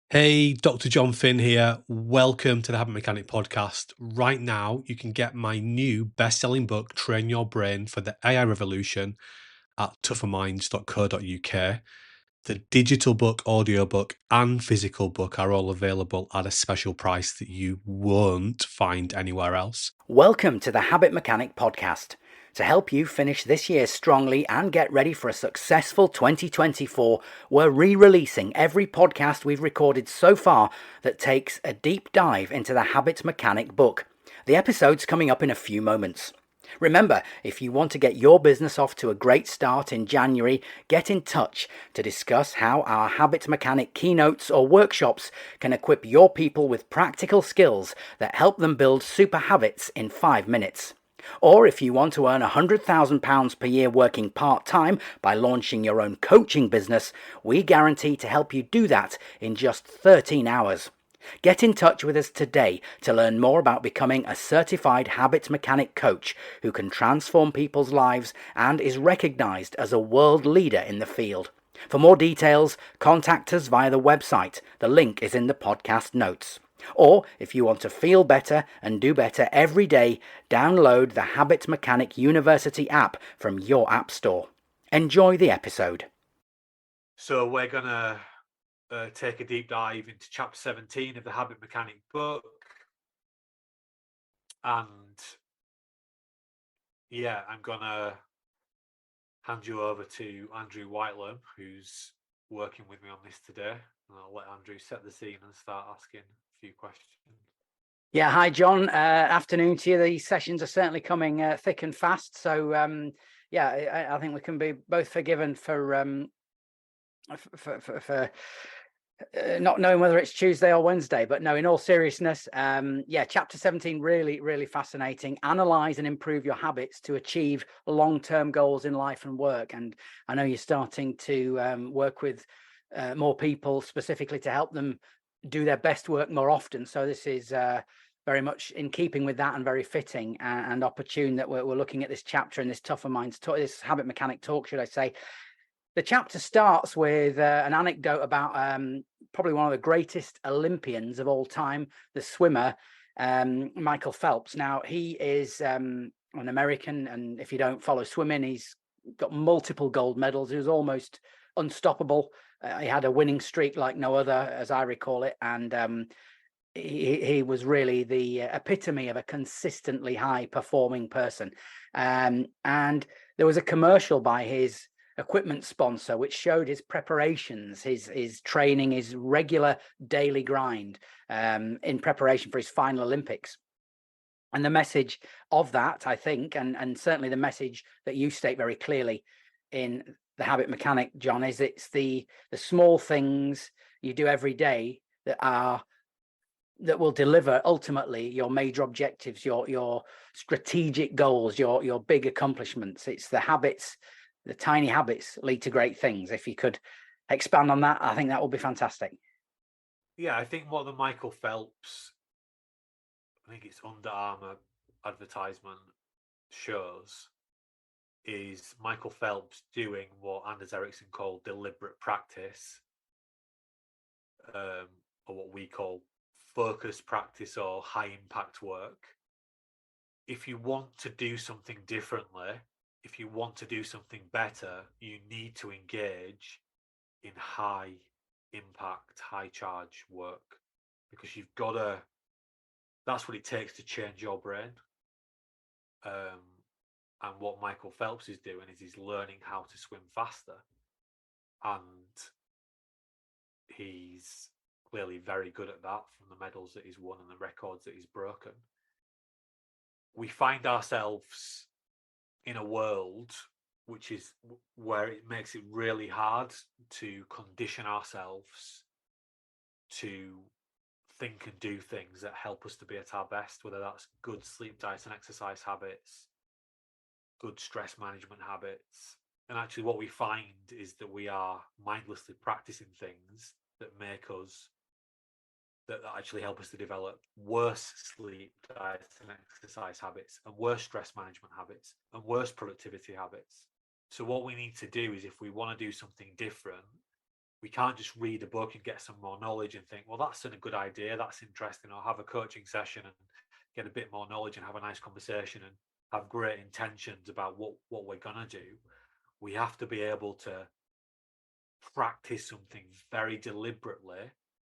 Hey, Dr. Jon Finn here. Welcome to the Habit Mechanic podcast. Right now, you can get my new best-selling book, Train Your Brain for the AI Revolution, at tougherminds.co.uk. The digital book, audiobook, and physical book are all available at a special price that you won't find anywhere else. Welcome to the Habit Mechanic podcast. To help you finish this year strongly and get ready for a successful 2024, we're re-releasing every podcast we've recorded so far that takes a deep dive into the Habit Mechanic book. The episode's coming up in a few moments. Remember, if you want to get your business off to a great start in January, get in touch to discuss how our Habit Mechanic keynotes or workshops can equip your people with practical skills that help them build super habits in 5 minutes. Or if you want to earn £100,000 per year working part-time by launching your own coaching business, we guarantee to help you do that in just 13 hours. Get in touch with us today to learn more about becoming a certified habit mechanic coach who can transform people's lives and is recognized as a world leader in the field. For more details, contact us via the website. The link is in the podcast notes. Or, if you want to feel better and do better every day, download the Habit Mechanic University app from your app store. Enjoy the episode. So we're going to take a deep dive into chapter 17 of the Habit Mechanic book. And yeah, I'm going to hand you over to Andrew Whitelam, who's working with me on this today. And I'll let Andrew set the scene and start asking a few questions. Yeah, hi, John. Afternoon to you. These sessions are certainly coming thick and fast. So, I think we can be both forgiven for not knowing whether it's Tuesday or Wednesday. But no, in all seriousness, chapter 17, really, really fascinating. Analyze and improve your habits to achieve long-term goals in life and work. And I know you're starting to work with more people specifically to help them do their best work more often. So this is very much in keeping with that and very fitting and opportune that we're looking at this chapter in this Tougher Minds talk, this Habit Mechanic talk, should I say. The chapter starts with an anecdote about probably one of the greatest Olympians of all time, the swimmer, Michael Phelps. Now, he is an American, and if you don't follow swimming, he's got multiple gold medals. He was almost unstoppable. He had a winning streak like no other, as I recall it, and he was really the epitome of a consistently high-performing person. And there was a commercial by his equipment sponsor which showed his preparations, his training, his regular daily grind in preparation for his final Olympics. And the message of that, I think, and certainly the message that you state very clearly in the Habit Mechanic, John, is it's the small things you do every day that will deliver ultimately your major objectives, your strategic goals, your big accomplishments. It's the habits, the tiny habits lead to great things. If you could expand on that, I think that would be fantastic. Yeah, I think what the Michael Phelps, I think it's Under Armour advertisement shows, is Michael Phelps doing what Anders Ericsson called deliberate practice, or what we call focused practice or high impact work. If you want to do something differently, if you want to do something better, you need to engage in high impact, high charge work, because you've got to, that's what it takes to change your brain. And what Michael Phelps is doing is he's learning how to swim faster, and he's clearly very good at that from the medals that he's won and the records that he's broken. We find ourselves in a world which is where it makes it really hard to condition ourselves to think and do things that help us to be at our best, whether that's good sleep, diet and exercise habits, good stress management habits. And actually what we find is that we are mindlessly practicing things that make us, that actually help us to develop worse sleep, diet and exercise habits, and worse stress management habits, and worse productivity habits. So what we need to do is, if we want to do something different, We can't just read a book and get some more knowledge and think, well, that's a good idea, that's interesting. I'll have a coaching session and get a bit more knowledge and have a nice conversation and have great intentions about what we're gonna do. We have to be able to practice something very deliberately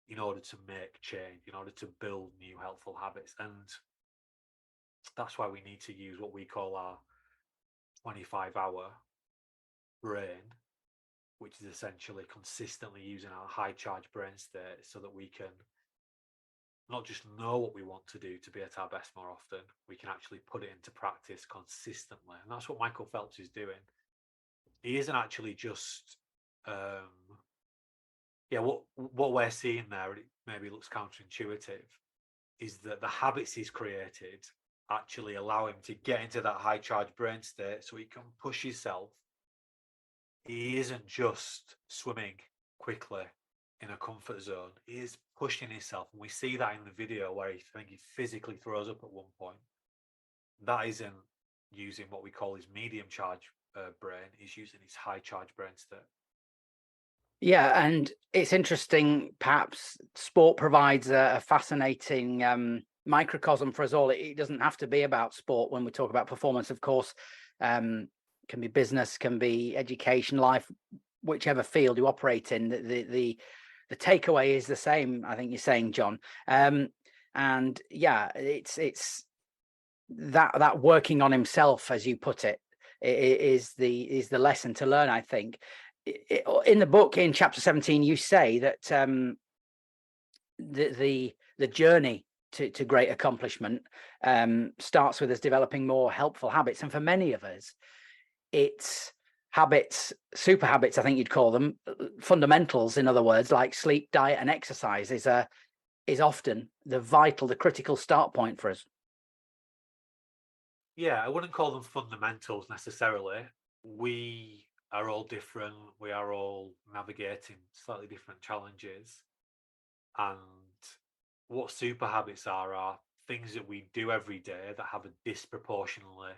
in order to make change, in order to build new helpful habits. And that's why we need to use what we call our 25-hour brain, which is essentially consistently using our high charge brain state so that we can not just know what we want to do to be at our best more often, we can actually put it into practice consistently. And that's what Michael Phelps is doing. He isn't actually just what we're seeing there, it maybe looks counterintuitive, is that the habits he's created actually allow him to get into that high charge brain state so he can push himself. He isn't just swimming quickly in a comfort zone, he is pushing himself. And we see that in the video where he physically throws up at one point. That isn't using what we call his medium charge brain, he's using his high charge brain state. Yeah, and it's interesting, perhaps sport provides a fascinating microcosm for us all. It doesn't have to be about sport when we talk about performance, of course. Can be business, can be education, life, whichever field you operate in. The takeaway is the same, I think you're saying, Jon. And yeah, it's that working on himself, as you put it, is the lesson to learn, I think. In the book, in chapter 17, you say that the journey to great accomplishment starts with us developing more helpful habits, and for many of us, it's habits, super habits, I think you'd call them, fundamentals, in other words, like sleep, diet, and exercise is often the critical start point for us. Yeah, I wouldn't call them fundamentals necessarily. We are all different. We are all navigating slightly different challenges. And what super habits are things that we do every day that have a disproportionately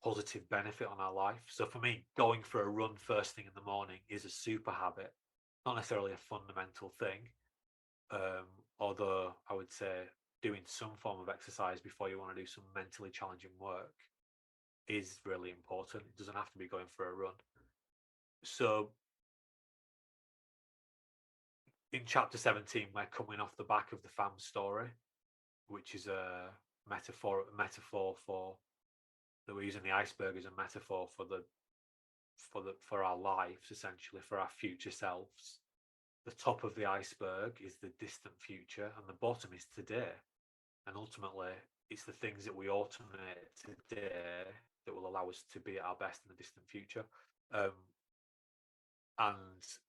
positive benefit on our life. So for me, going for a run first thing in the morning is a super habit, not necessarily a fundamental thing. Although I would say doing some form of exercise before you want to do some mentally challenging work is really important. It doesn't have to be going for a run. So in chapter 17, we're coming off the back of the fam story, which is a metaphor for that we're using the iceberg as a metaphor for our lives, essentially, for our future selves. The top of the iceberg is the distant future, and the bottom is today. And ultimately, it's the things that we automate today that will allow us to be at our best in the distant future. And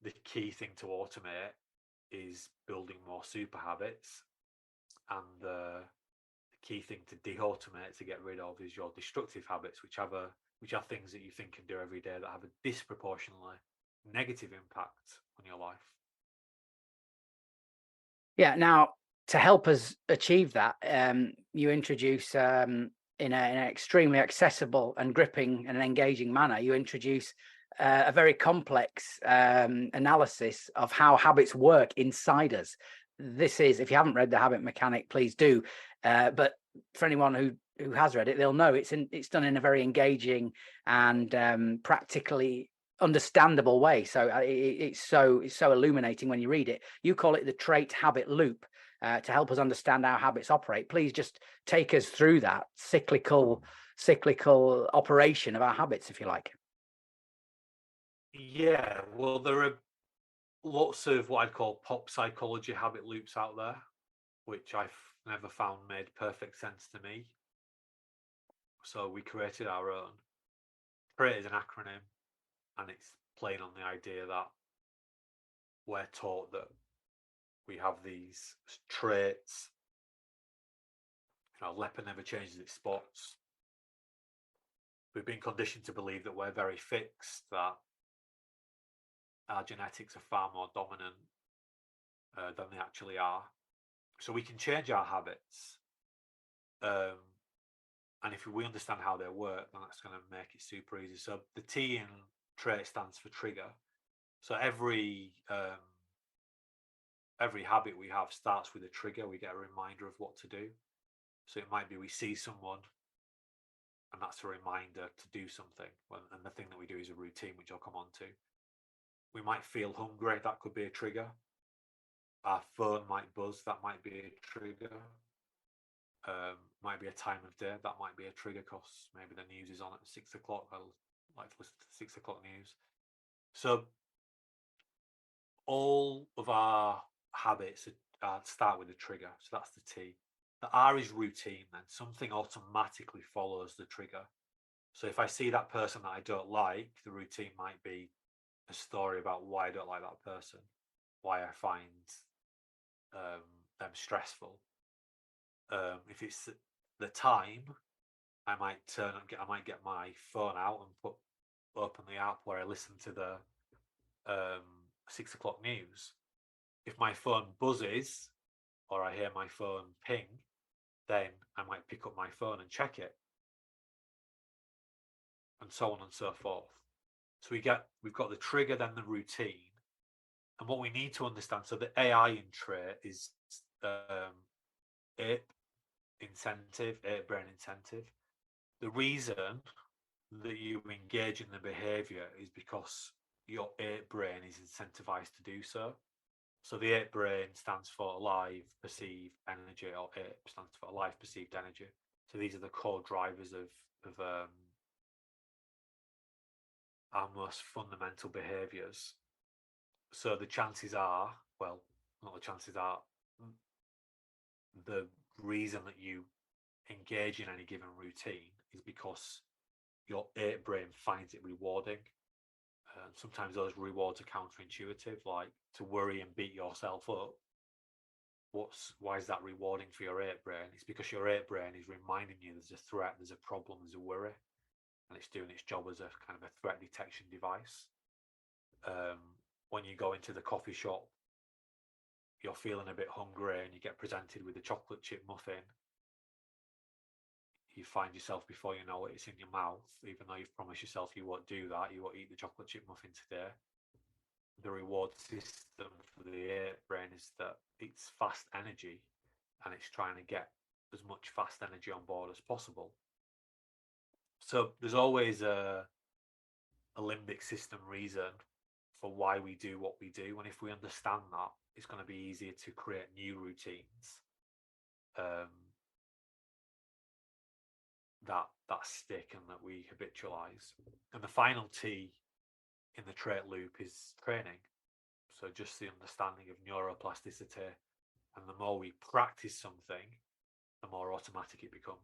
the key thing to automate is building more super habits, and the key thing to de-automate, to get rid of, is your destructive habits, which are things that you think and do every day that have a disproportionately negative impact on your life. Yeah. Now, to help us achieve that, you introduce in an extremely accessible and gripping and engaging manner, you introduce a very complex analysis of how habits work inside us. This is, if you haven't read The Habit Mechanic, please do. But for anyone who has read it, they'll know it's done in a very engaging and practically understandable way. So it's so illuminating when you read it. You call it the trait habit loop to help us understand how habits operate. Please just take us through that cyclical operation of our habits, if you like. Yeah, well, there are lots of what I'd call pop psychology habit loops out there, which I've never found made perfect sense to me. So we created our own. TRAIT is an acronym, and it's playing on the idea that we're taught that we have these traits. Leopard never changes its spots. We've been conditioned to believe that we're very fixed, that our genetics are far more dominant than they actually are. So we can change our habits. And if we understand how they work, then that's going to make it super easy. So the T in TRAIT stands for trigger. So every habit we have starts with a trigger. We get a reminder of what to do. So it might be we see someone, and that's a reminder to do something. And the thing that we do is a routine, which I'll come on to. We might feel hungry. That could be a trigger. Our phone might buzz. That might be a trigger. Might be a time of day. That might be a trigger because maybe the news is on at 6 o'clock. I'll like to listen to the 6 o'clock news. So all of our habits start with a trigger. So that's the T. The R is routine. Then something automatically follows the trigger. So if I see that person that I don't like, the routine might be a story about why I don't like that person, why I find them stressful. If it's the time, I might get my phone out and open the app where I listen to the 6 o'clock news. If my phone buzzes or I hear my phone ping, then I might pick up my phone and check it, and so on and so forth. So we've got the trigger, then the routine, and what we need to understand. So the AI in trait is ape brain incentive. The reason that you engage in the behavior is because your ape brain is incentivized to do so. So the ape brain stands for alive, perceived energy, or ape stands for alive, perceived energy. So these are the core drivers of our most fundamental behaviors. So the chances are, well, not the chances are, the reason that you engage in any given routine is because your ape brain finds it rewarding. Sometimes those rewards are counterintuitive, like to worry and beat yourself up. Why is that rewarding for your ape brain? It's because your ape brain is reminding you there's a threat, there's a problem, there's a worry, and it's doing its job as a kind of a threat detection device. When you go into the coffee shop, you're feeling a bit hungry and you get presented with a chocolate chip muffin. You find yourself, before you know it, it's in your mouth, even though you've promised yourself you won't do that. You won't eat the chocolate chip muffin today. The reward system for the ape brain is that it's fast energy, and it's trying to get as much fast energy on board as possible. So there's always a limbic system reason for why we do what we do, and if we understand that, it's going to be easier to create new routines that stick and that we habitualize. And the final T in the trait loop is training. So just the understanding of neuroplasticity, and the more we practice something, the more automatic it becomes.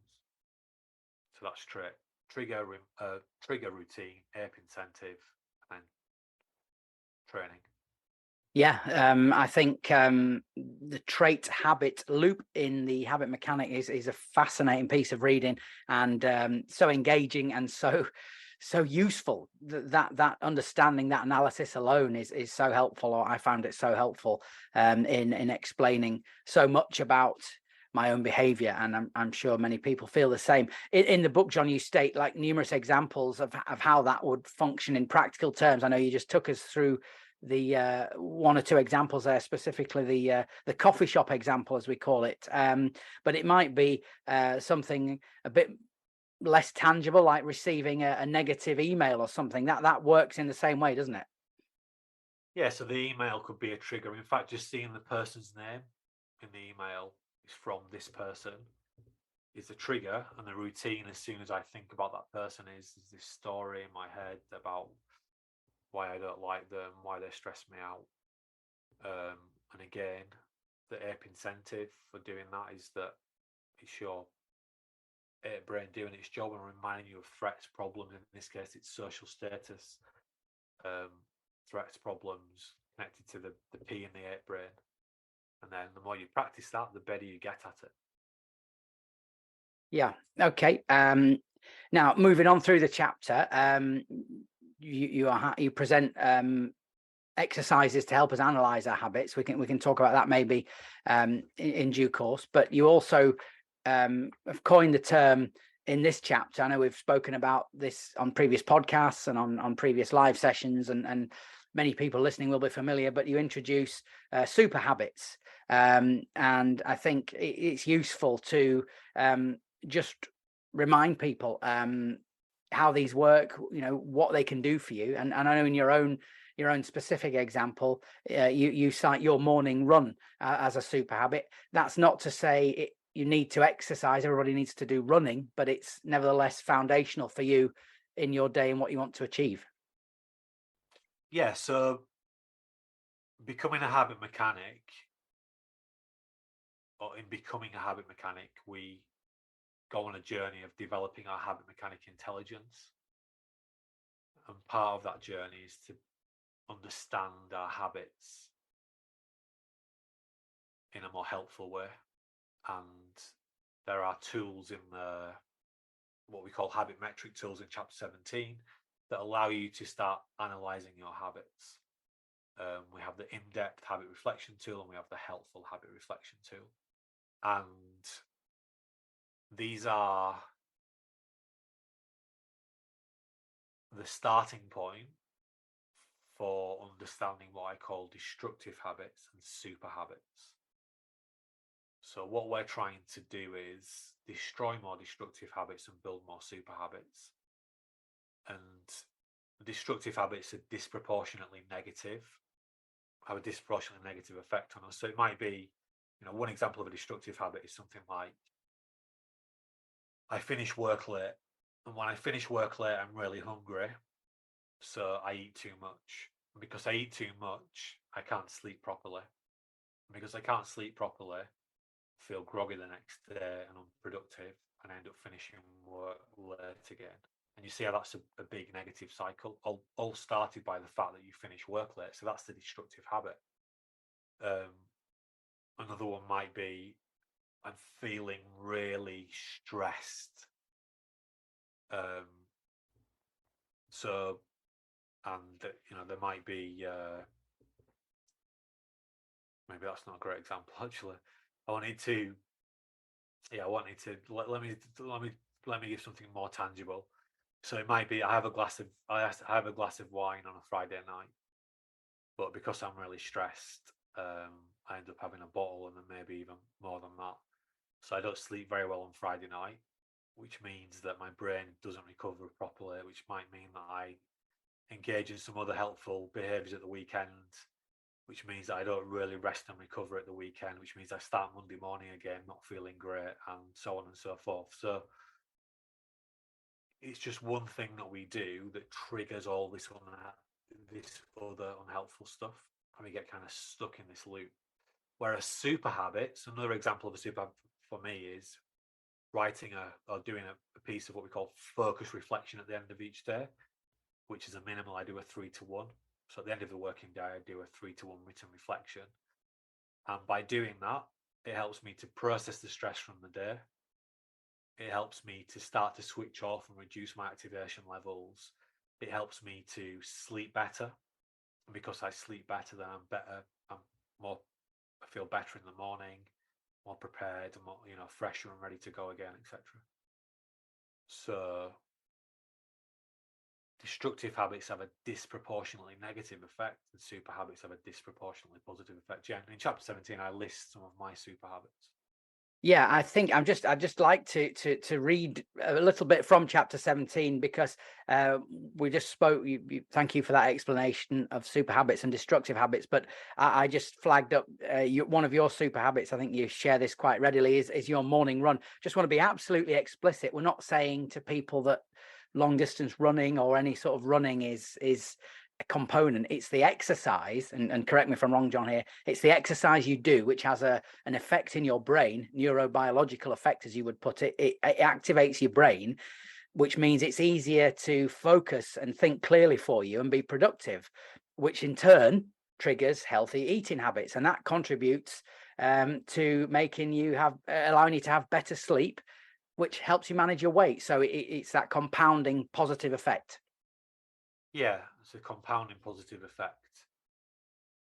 So that's trigger, routine, ape incentive, and training. Yeah, I think the trait habit loop in the habit mechanic is a fascinating piece of reading, and so engaging and so useful. That understanding, that analysis alone is so helpful. Or I found it so helpful in explaining so much about my own behavior, and I'm sure many people feel the same. In the book, Jon, you state like numerous examples of how that would function in practical terms. I know you just took us through the one or two examples there, specifically the coffee shop example, as we call it, but it might be something a bit less tangible, like receiving a negative email or something. That works in the same way, doesn't it? Yeah, so the email could be a trigger. In fact, just seeing the person's name in the email is from this person is a trigger, and the routine, as soon as I think about that person, is this story in my head about why I don't like them, why they stress me out. And again, the ape incentive for doing that is that it's your ape brain doing its job and reminding you of threats, problems. In this case, it's social status, threats, problems connected to the P in the ape brain. And then the more you practice that, the better you get at it. Yeah. Okay. Now moving on through the chapter, you present exercises to help us analyze our habits. We can talk about that maybe in due course. But you also have coined the term in this chapter. I know we've spoken about this on previous podcasts and on previous live sessions, and many people listening will be familiar, but you introduce super habits. And I think it's useful to just remind people how these work, what they can do for you. And I know in your own specific example, you cite your morning run as a super habit. That's not to say you need to exercise. Everybody needs to do running, but it's nevertheless foundational for you in your day and what you want to achieve. Yeah, so becoming a habit mechanic, or in becoming a habit mechanic, we go on a journey of developing our habit mechanic intelligence. And part of that journey is to understand our habits in a more helpful way. And there are tools in what we call habit metric tools in chapter 17 that allow you to start analyzing your habits. We have the in-depth habit reflection tool, and we have the helpful habit reflection tool. And these are the starting point for understanding what I call destructive habits and super habits. So what we're trying to do is destroy more destructive habits and build more super habits. And destructive habits are disproportionately negative, have a disproportionately negative effect on us. So it might be, one example of a destructive habit is something like, I finish work late, and when I finish work late, I'm really hungry, so I eat too much. And because I eat too much, I can't sleep properly. And because I can't sleep properly, I feel groggy the next day and unproductive, and I end up finishing work late again. And you see how that's a big negative cycle, all started by the fact that you finish work late. So that's the destructive habit. Another one might be, I'm feeling really stressed. There might be, maybe that's not a great example actually. Let me give something more tangible. So it might be, I have a glass of wine on a Friday night, but because I'm really stressed, I end up having a bottle, and then maybe even more than that. So I don't sleep very well on Friday night, which means that my brain doesn't recover properly, which might mean that I engage in some other helpful behaviors at the weekend, which means that I don't really rest and recover at the weekend, which means I start Monday morning again not feeling great, and so on and so forth. So it's just one thing that we do that triggers all this other unhelpful stuff, and we get kind of stuck in this loop. Whereas super habits, another example of a super habit for me is writing or doing a piece of what we call focus reflection at the end of each day, which is a minimal. I do a 3-to-1. So at the end of the working day, I do a 3-to-1 written reflection. And by doing that, it helps me to process the stress from the day. It helps me to start to switch off and reduce my activation levels. It helps me to sleep better. And because I sleep better, then I'm better. I feel better in the morning, more prepared, and more, fresher and ready to go again, etc. So destructive habits have a disproportionately negative effect, and super habits have a disproportionately positive effect. Yeah, in chapter 17, I list some of my super habits. Yeah, I think I'd just like to read a little bit from chapter 17, because we just spoke. Thank you for that explanation of super habits and destructive habits. But I just flagged up one of your super habits. I think you share this quite readily. Is your morning run. Just want to be absolutely explicit. We're not saying to people that long distance running or any sort of running is a component. It's the exercise, and correct me if I'm wrong, Jon, here. It's the exercise you do which has an effect in your brain, neurobiological effect, as you would put it. It activates your brain, which means it's easier to focus and think clearly for you and be productive, which in turn triggers healthy eating habits, and that contributes to making you allowing you to have better sleep, which helps you manage your weight. So it's that compounding positive effect. Yeah, it's a compounding positive effect.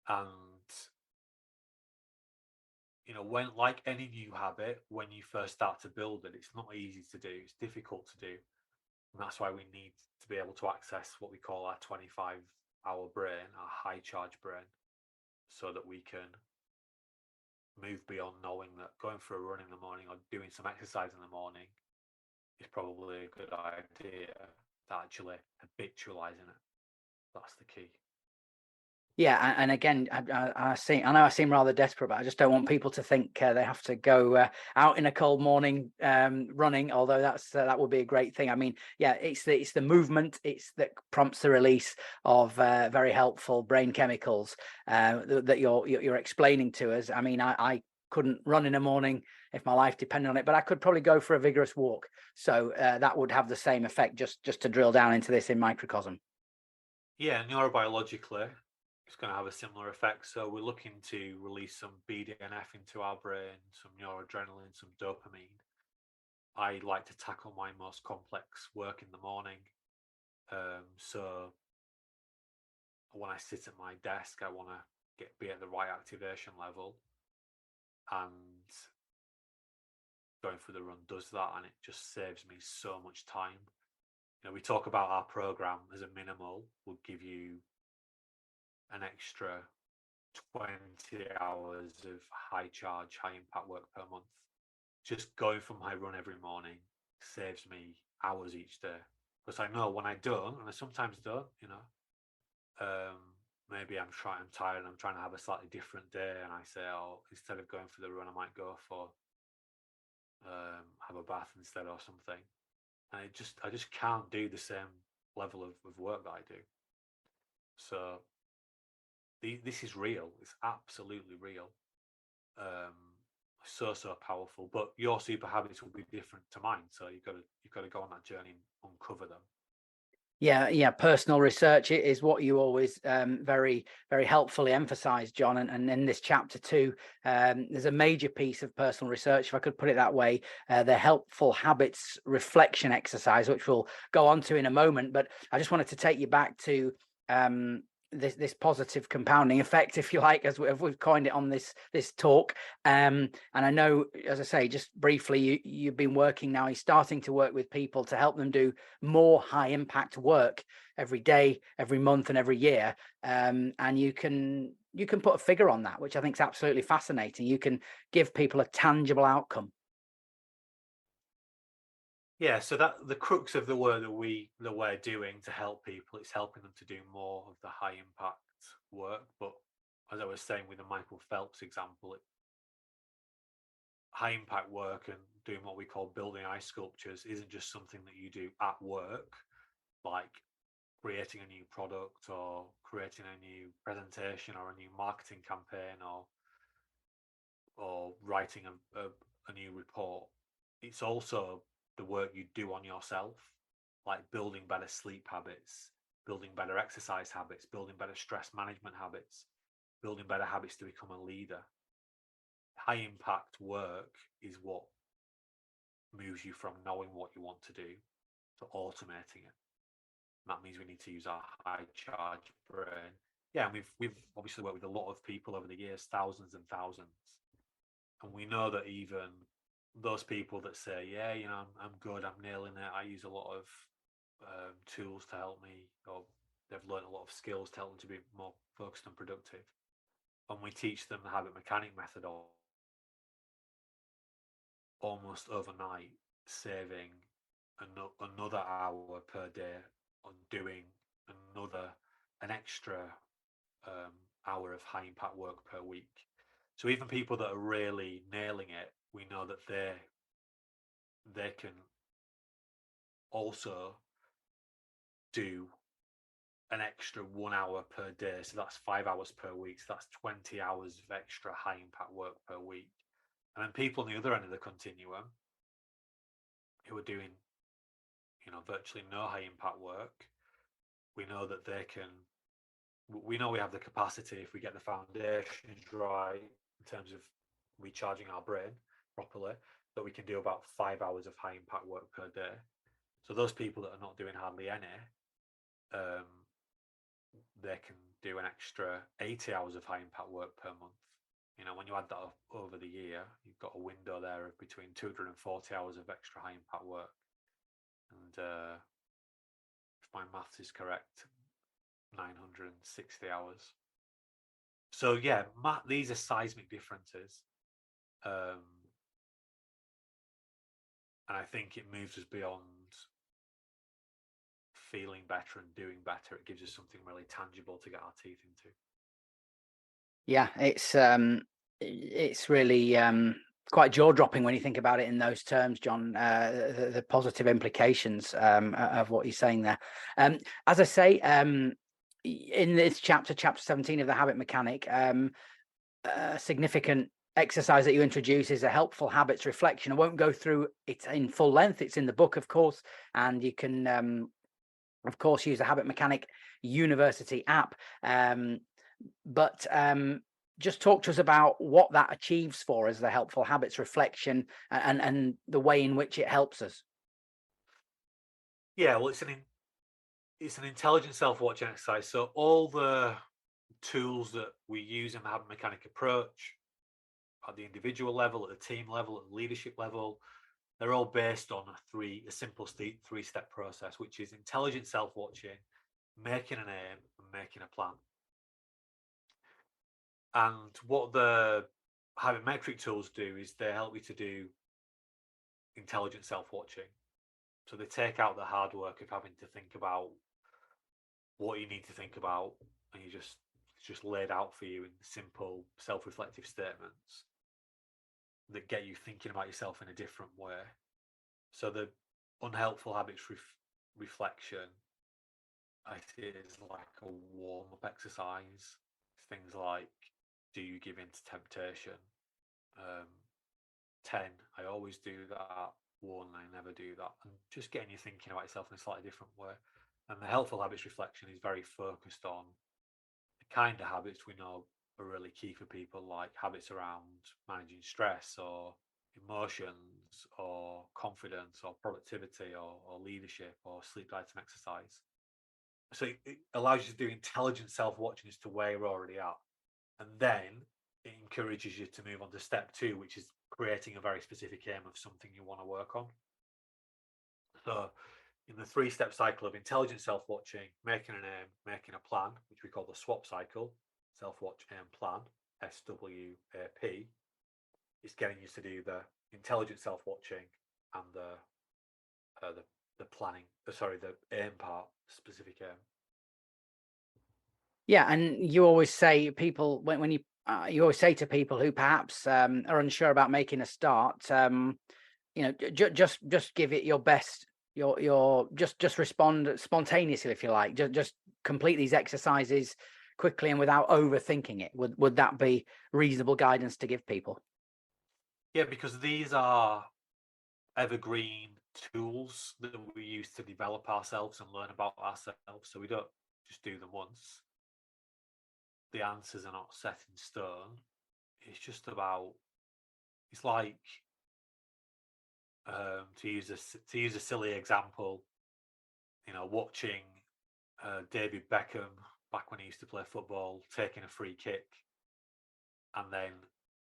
And when, like any new habit, when you first start to build it, it's not easy to do. It's difficult to do. And that's why we need to be able to access what we call our 25 our brain, our high charge brain, so that we can move beyond knowing that going for a run in the morning or doing some exercise in the morning is probably a good idea. To actually habitualizing it, that's the key. Yeah, and again, I know I seem rather desperate, but I just don't want people to think they have to go out in a cold morning running. Although that would be a great thing. I mean, yeah, it's the movement, it's that prompts the release of very helpful brain chemicals that you're explaining to us. I mean, I couldn't run in the morning if my life depended on it, but I could probably go for a vigorous walk. So that would have the same effect. Just to drill down into this in microcosm. Yeah, neurobiologically, it's going to have a similar effect. So we're looking to release some BDNF into our brain, some noradrenaline, some dopamine. I like to tackle my most complex work in the morning. So when I sit at my desk, I want to be at the right activation level, and going for the run does that, and it just saves me so much time. We talk about our program as a minimal will give you an extra 20 hours of high charge, high impact work per month. Just going for my run every morning saves me hours each day. Because I know when I don't, and I sometimes don't, maybe I'm tired and I'm trying to have a slightly different day, and I say, oh, instead of going for the run, I might go for have a bath instead or something. And I just can't do the same level of work that I do. So this is real. It's absolutely real. So powerful. But your super habits will be different to mine. So you've got to go on that journey and uncover them. Yeah. Personal research is what you always very, very helpfully emphasize, Jon. And in this chapter 2, there's a major piece of personal research, if I could put it that way, the helpful habits reflection exercise, which we'll go on to in a moment. But I just wanted to take you back to this positive compounding effect, if you like, as we've coined it on this talk. And I know, as I say, just briefly, you've been working now, you're starting to work with people to help them do more high impact work every day, every month, and every year. And you can put a figure on that, which I think is absolutely fascinating. You can give people a tangible outcome. Yeah, so that the crux of the work that we're doing to help people, it's helping them to do more of the high impact work. But as I was saying with the Michael Phelps example, high impact work and doing what we call building ice sculptures isn't just something that you do at work, like creating a new product or creating a new presentation or a new marketing campaign or writing a new report. It's also the work you do on yourself, like building better sleep habits, building better exercise habits, building better stress management habits, building better habits to become a leader. High impact work is what moves you from knowing what you want to do to automating it. And that means we need to use our high charge brain. Yeah, and we've obviously worked with a lot of people over the years, thousands and thousands. And we know that even those people that say, yeah, I'm good, I'm nailing it, I use a lot of tools to help me, or they've learned a lot of skills to help them to be more focused and productive. And we teach them the habit mechanic method, almost overnight, saving another hour per day on doing an extra hour of high impact work per week. So even people that are really nailing it, we know that they can also do an extra 1 hour per day. So that's 5 hours per week. So that's 20 hours of extra high impact work per week. And then people on the other end of the continuum who are doing, virtually no high impact work, we know that we know we have the capacity, if we get the foundations right in terms of recharging our brain properly, that we can do about 5 hours of high impact work per day. So those people that are not doing hardly any, they can do an extra 80 hours of high impact work per month. When you add that up over the year, you've got a window there of between 240 hours of extra high impact work. And if my maths is correct, 960 hours. So yeah, these are seismic differences. And I think it moves us beyond feeling better and doing better. It gives us something really tangible to get our teeth into. Yeah, it's really quite jaw-dropping when you think about it in those terms, Jon. The positive implications of what you're saying there. As I say, in this chapter 17 of the Habit Mechanic, a significant exercise that you introduce is a helpful habits reflection. I won't go through it in full length. It's in the book, of course, and you can, of course, use the Habit Mechanic University app. But just talk to us about what that achieves for us, the helpful habits reflection, and the way in which it helps us. Yeah, well, it's an intelligent self-watching exercise. So all the tools that we use in the habit mechanic approach at the individual level, at the team level, at the leadership level, they're all based on a simple three-step process, which is intelligent self-watching, making an aim, and making a plan. And what the habit metric tools do is they help you to do intelligent self-watching. So they take out the hard work of having to think about what you need to think about, and it's just laid out for you in simple self-reflective statements that get you thinking about yourself in a different way. So the unhelpful habits reflection, I see it as like a warm-up exercise. Things like, do you give in to temptation? 10, I always do that. 1, I never do that. And just getting you thinking about yourself in a slightly different way. And the helpful habits reflection is very focused on the kind of habits we know are really key for people, like habits around managing stress or emotions or confidence or productivity or leadership or sleep, diet, and exercise. So it allows you to do intelligent self-watching as to where you're already at. And then it encourages you to move on to step 2, which is creating a very specific aim of something you want to work on. So in the 3-step cycle of intelligent self-watching, making an aim, making a plan, which we call the SWAP cycle, self-watch, aim, plan, SWAP, it's getting you to do the intelligent self-watching and the planning, the aim part, specific aim. Yeah, and you always say people when you always say to people who perhaps are unsure about making a start, just give it your best. Just respond spontaneously, if you like. Just complete these exercises quickly and without overthinking it. Would that be reasonable guidance to give people? Yeah, because these are evergreen tools that we use to develop ourselves and learn about ourselves. So we don't just do them once. The answers are not set in stone. It's just about, it's like, to use a silly example, watching David Beckham back when he used to play football, taking a free kick, and then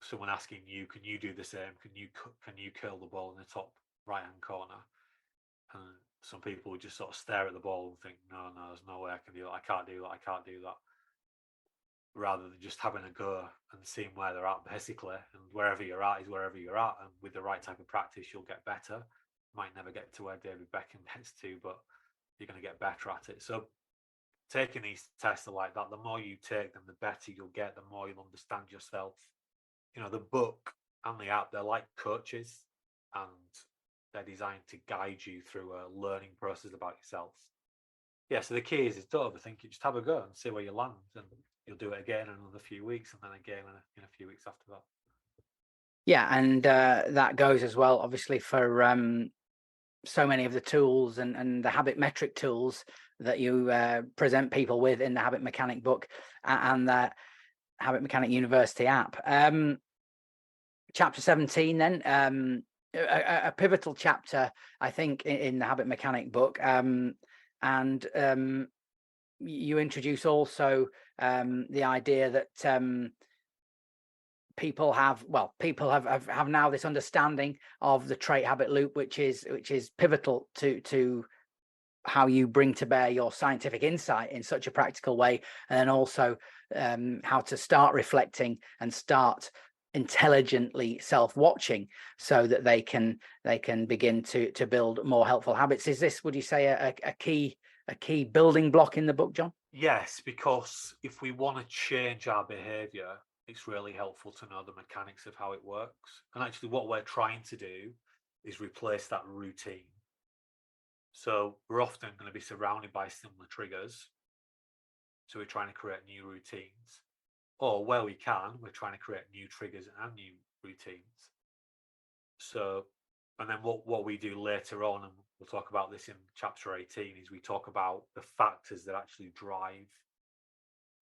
someone asking you, can you do the same? Can you curl the ball in the top right hand corner? And some people would just sort of stare at the ball and think, no, there's no way I can do that. I can't do that. Rather than just having a go and seeing where they're at, basically. And wherever you're at is wherever you're at. And with the right type of practice, you'll get better. Might never get to where David Beckham gets to, but you're going to get better at it. So taking these tests are like that. The more you take them, the better you'll get, the more you'll understand yourself. The book and the app, they're like coaches, and they're designed to guide you through a learning process about yourself. Yeah, so the key is don't overthink it. Just have a go and see where you land, and you'll do it again in another few weeks, and then again in a few weeks after that. Yeah, and that goes as well, obviously, for so many of the tools and the habit metric tools that you present people with in the Habit Mechanic book and the Habit Mechanic University app. Chapter 17, then, a pivotal chapter, I think, in the Habit Mechanic book. And you introduce also the idea that people have now this understanding of the trait habit loop, which is pivotal to how you bring to bear your scientific insight in such a practical way, and then also how to start reflecting and start intelligently self-watching so that they can begin to build more helpful habits. Is this, would you say, a key building block in the book, Jon? Yes, because if we want to change our behavior, it's really helpful to know the mechanics of how it works. And actually what we're trying to do is replace that routine. So we're often going to be surrounded by similar triggers. So we're trying to create new routines. Or where we can, we're trying to create new triggers and new routines. So, and then what we do later on, and we'll talk about this in chapter 18, is we talk about the factors that actually drive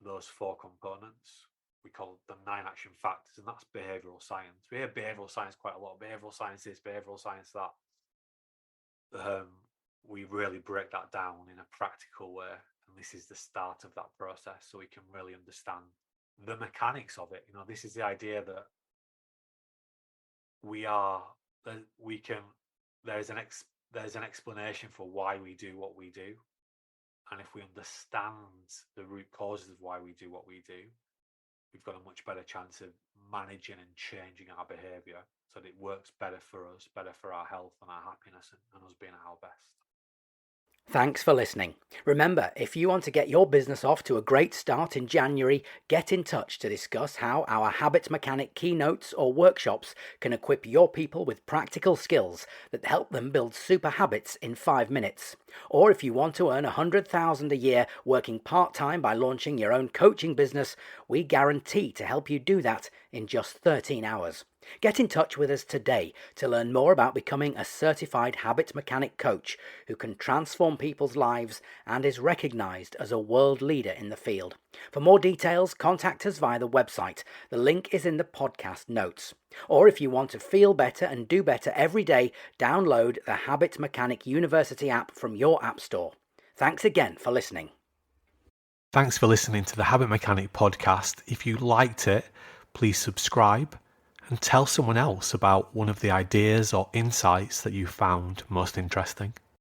those 4 components. We call them 9 action factors, and that's behavioral science. We hear behavioral science quite a lot. Behavioral science this, behavioral science that. We really break that down in a practical way, and this is the start of that process, so we can really understand the mechanics of it. This is the idea that there's an explanation for why we do what we do, and if we understand the root causes of why we do what we do, we've got a much better chance of managing and changing our behavior so that it works better for us, better for our health and our happiness, and us being at our best. Thanks for listening. Remember, if you want to get your business off to a great start in January, get in touch to discuss how our Habit Mechanic keynotes or workshops can equip your people with practical skills that help them build super habits in 5 minutes. Or if you want to earn $100,000 a year working part-time by launching your own coaching business, we guarantee to help you do that in just 13 hours. Get in touch with us today to learn more about becoming a certified habit mechanic coach who can transform people's lives and is recognized as a world leader in the field. For more details, contact us via the website. The link is in the podcast notes. Or if you want to feel better and do better every day, download the Habit Mechanic University app from your app store. Thanks again for listening. Thanks for listening to the Habit Mechanic podcast. If you liked it, please subscribe and tell someone else about one of the ideas or insights that you found most interesting.